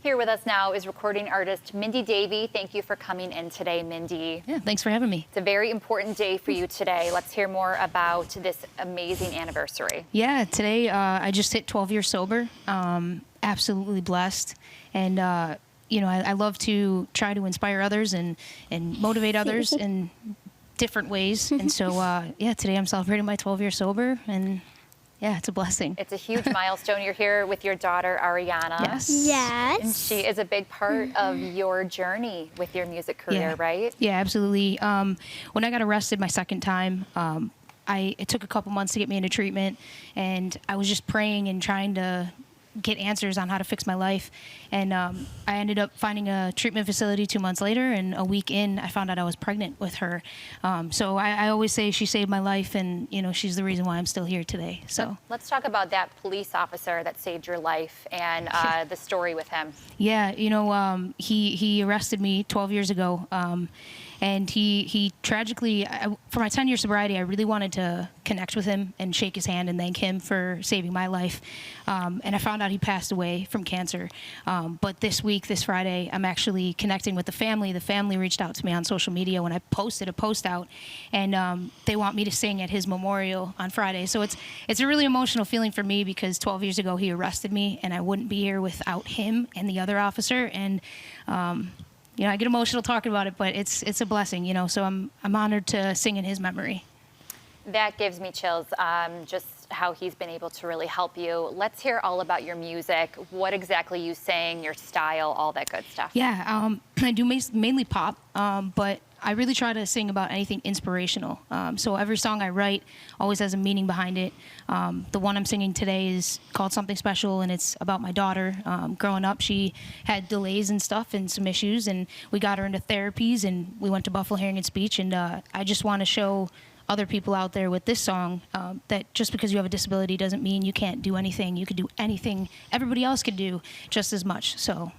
here with us now is recording artist Mindy Davey. Thank you for coming in today, Mindy. Yeah, thanks for having me. It's a very important day for you today. Let's hear more about this amazing anniversary. Yeah, today I just hit 12 years sober. Absolutely blessed. And, you know, I love to try to inspire others and motivate others in different ways. And so, yeah, today I'm celebrating my 12 years sober. And yeah, it's a blessing. It's a huge milestone. You're here with your daughter, Arianna. Yes. Yes. And she is a big part of your journey with your music career, right? Yeah, absolutely. When I got arrested my second time, it took a couple months to get me into treatment, and I was just praying and trying to get answers on how to fix my life. And I ended up finding a treatment facility 2 months later, and a week in, I found out I was pregnant with her. So I always say she saved my life, and you know, she's the reason why I'm still here today. So let's talk about that police officer that saved your life and the story with him. Yeah, you know, he arrested me 12 years ago. And he tragically, for my 10-year sobriety, I really wanted to connect with him and shake his hand and thank him for saving my life. And I found out he passed away from cancer. But this week, this Friday, I'm actually connecting with the family. The family reached out to me on social media when I posted a post out, and they want me to sing at his memorial on Friday. So it's a really emotional feeling for me, because 12 years ago he arrested me, and I wouldn't be here without him and the other officer. And you know, I get emotional talking about it, but it's a blessing, you know, so I'm honored to sing in his memory. That gives me chills, just how he's been able to really help you. Let's hear all about your music. What exactly you sing, your style, all that good stuff. Yeah, I do mainly pop, but I really try to sing about anything inspirational. So every song I write always has a meaning behind it. The one I'm singing today is called Something Special, and it's about my daughter. Growing up, she had delays and stuff and some issues, and we got her into therapies, and we went to Buffalo Hearing and Speech, and I just want to show other people out there with this song that just because you have a disability doesn't mean you can't do anything. You can do anything everybody else can do just as much. So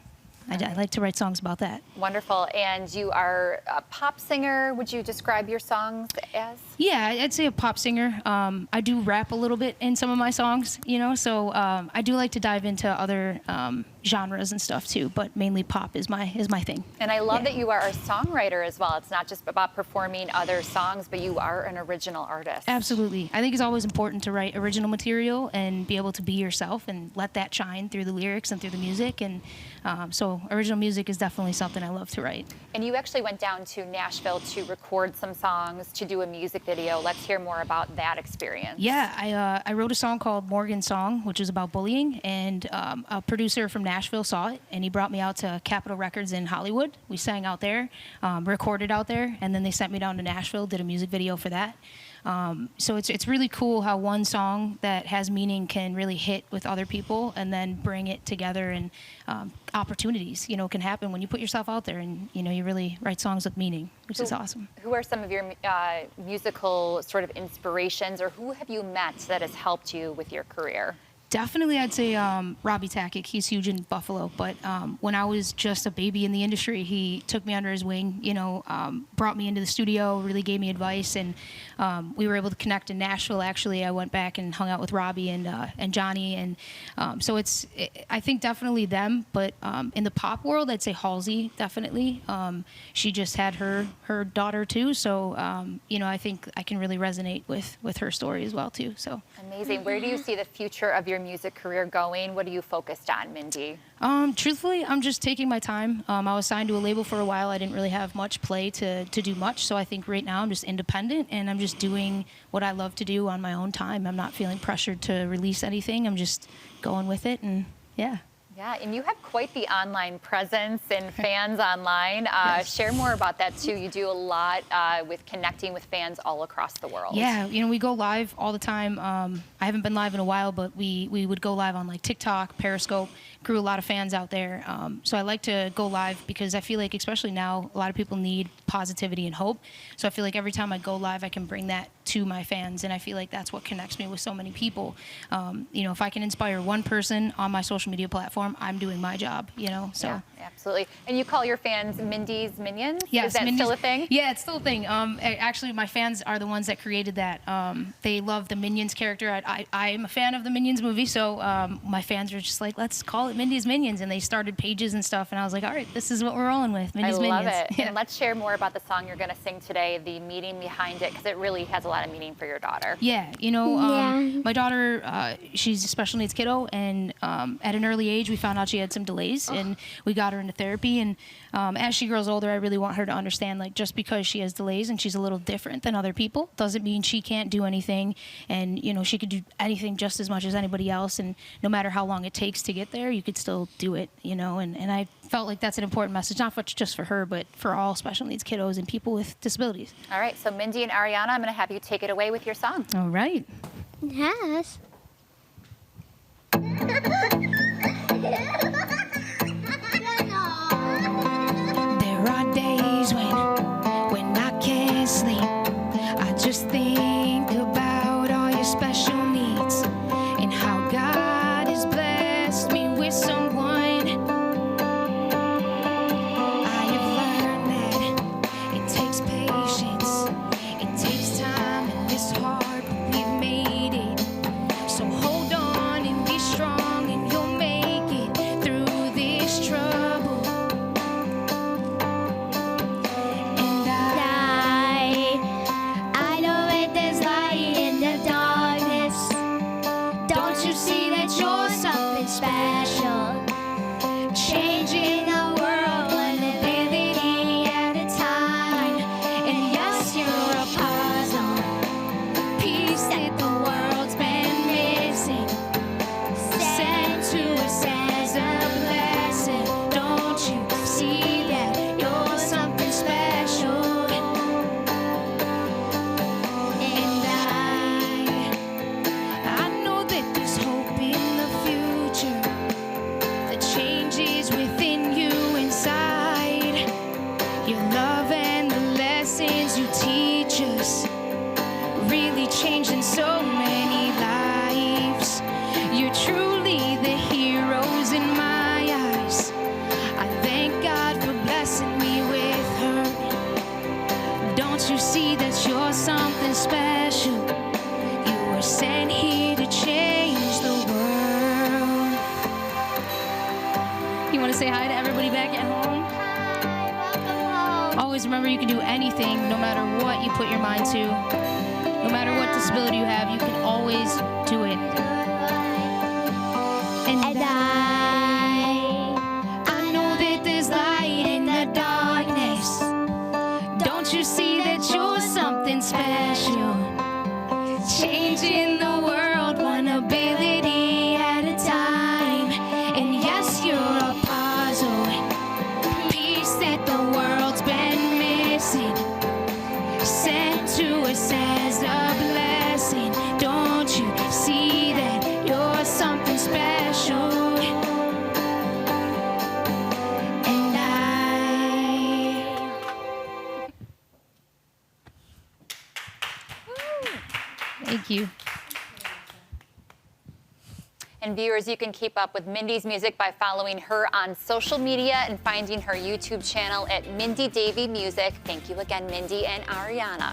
I like to write songs about that. Wonderful. And you are a pop singer. Would you describe your songs as? Yeah, I'd say a pop singer. I do rap a little bit in some of my songs, you know, so I do like to dive into other genres and stuff too, but mainly pop is my thing. And I love that you are a songwriter as well. It's not just about performing other songs, but you are an original artist. Absolutely. I think it's always important to write original material and be able to be yourself and let that shine through the lyrics and through the music. And so original music is definitely something I love to write. And you actually went down to Nashville to record some songs, to do a music video. Let's hear more about that experience. Yeah, I wrote a song called Morgan's Song, which is about bullying, and a producer from Nashville saw it, and he brought me out to Capitol Records in Hollywood. We sang out there, recorded out there, and then they sent me down to Nashville, did a music video for that. So it's really cool how one song that has meaning can really hit with other people and then bring it together, and opportunities, you know, can happen when you put yourself out there and, you know, you really write songs with meaning, which is awesome. Who are some of your musical sort of inspirations, or who have you met that has helped you with your career? Definitely, I'd say Robbie Tackett. He's huge in Buffalo, but when I was just a baby in the industry, he took me under his wing, you know, brought me into the studio, really gave me advice, and we were able to connect in Nashville. Actually, I went back and hung out with Robbie and Johnny, and so I think definitely them, but in the pop world, I'd say Halsey, definitely. She just had her daughter too, so, you know, I think I can really resonate with her story as well too, so. Amazing. Where do you see the future of your music career going? What are you focused on, Mindy? Truthfully, I'm just taking my time. I was signed to a label for a while. I didn't really have much play to do much, so I think right now I'm just independent, and I'm just doing what I love to do on my own time. I'm not feeling pressured to release anything. I'm just going with it, and yeah. Yeah, and you have quite the online presence and fans online. Yes. Share more about that too. You do a lot with connecting with fans all across the world. Yeah, you know, we go live all the time. I haven't been live in a while, but we would go live on like TikTok, Periscope. Grew a lot of fans out there. So I like to go live because I feel like, especially now, a lot of people need positivity and hope. So I feel like every time I go live, I can bring that to my fans, and I feel like that's what connects me with so many people. You know, if I can inspire one person on my social media platform, I'm doing my job, you know, so. Yeah. Absolutely. And you call your fans Mindy's Minions? Yes, Is that Mindy's, still a thing? Yeah, it's still a thing. Actually, my fans are the ones that created that. They love the Minions character. I am a fan of the Minions movie, so my fans were just like, let's call it Mindy's Minions, and they started pages and stuff, and I was like, all right, this is what we're rolling with, Mindy's Minions. I love Minions. it. And let's share more about the song you're going to sing today, the meaning behind it, because it really has a lot of meaning for your daughter. Yeah, my daughter, she's a special needs kiddo, and at an early age, we found out she had some delays, and we got her into therapy. And as she grows older, I really want her to understand, like, just because she has delays and she's a little different than other people doesn't mean she can't do anything. And she could do anything just as much as anybody else. And no matter how long it takes to get there, you could still do it. And I felt like that's an important message, not just for her, but for all special needs kiddos and people with disabilities. All right, so Mindy and Arianna, I'm going to have you take it away with your song. All right. Yes. There are days when I can't sleep. I just think about all your special needs and how God has blessed me with someone. I have learned that it takes patience, it takes time, and it's hard, but we've made it. So hold on and be strong, and you'll make it through this trouble. I know that there's light in the darkness. Don't you see that you're something special? Changing the world one ability at a time. And yes, you're a puzzle piece that the world's been missing. Sent to us as a blessing. Don't you see that you're something special? And I know that there's hope in the future. The change is within you inside. Your love and the lessons you teach us really changing so many lives. You're truly the heroes in my eyes. I thank God for blessing me with her. Don't you see that you're something special? You were sent here to change the world. You want to say hi to everybody back at home? hi, welcome home. Always remember, you can do anything no matter what you put your mind to. No matter what disability you have, you can always do it. And I know that there's light in the darkness. Don't you see that you're something special? Changing the world one ability at a time. And yes, you're a puzzle piece that the world's been missing. Sent to us as a blessing. Don't you see that you're something special? And Thank you. And viewers, you can keep up with Mindy's music by following her on social media and finding her YouTube channel at Mindy Davey Music. Thank you again, Mindy and Arianna.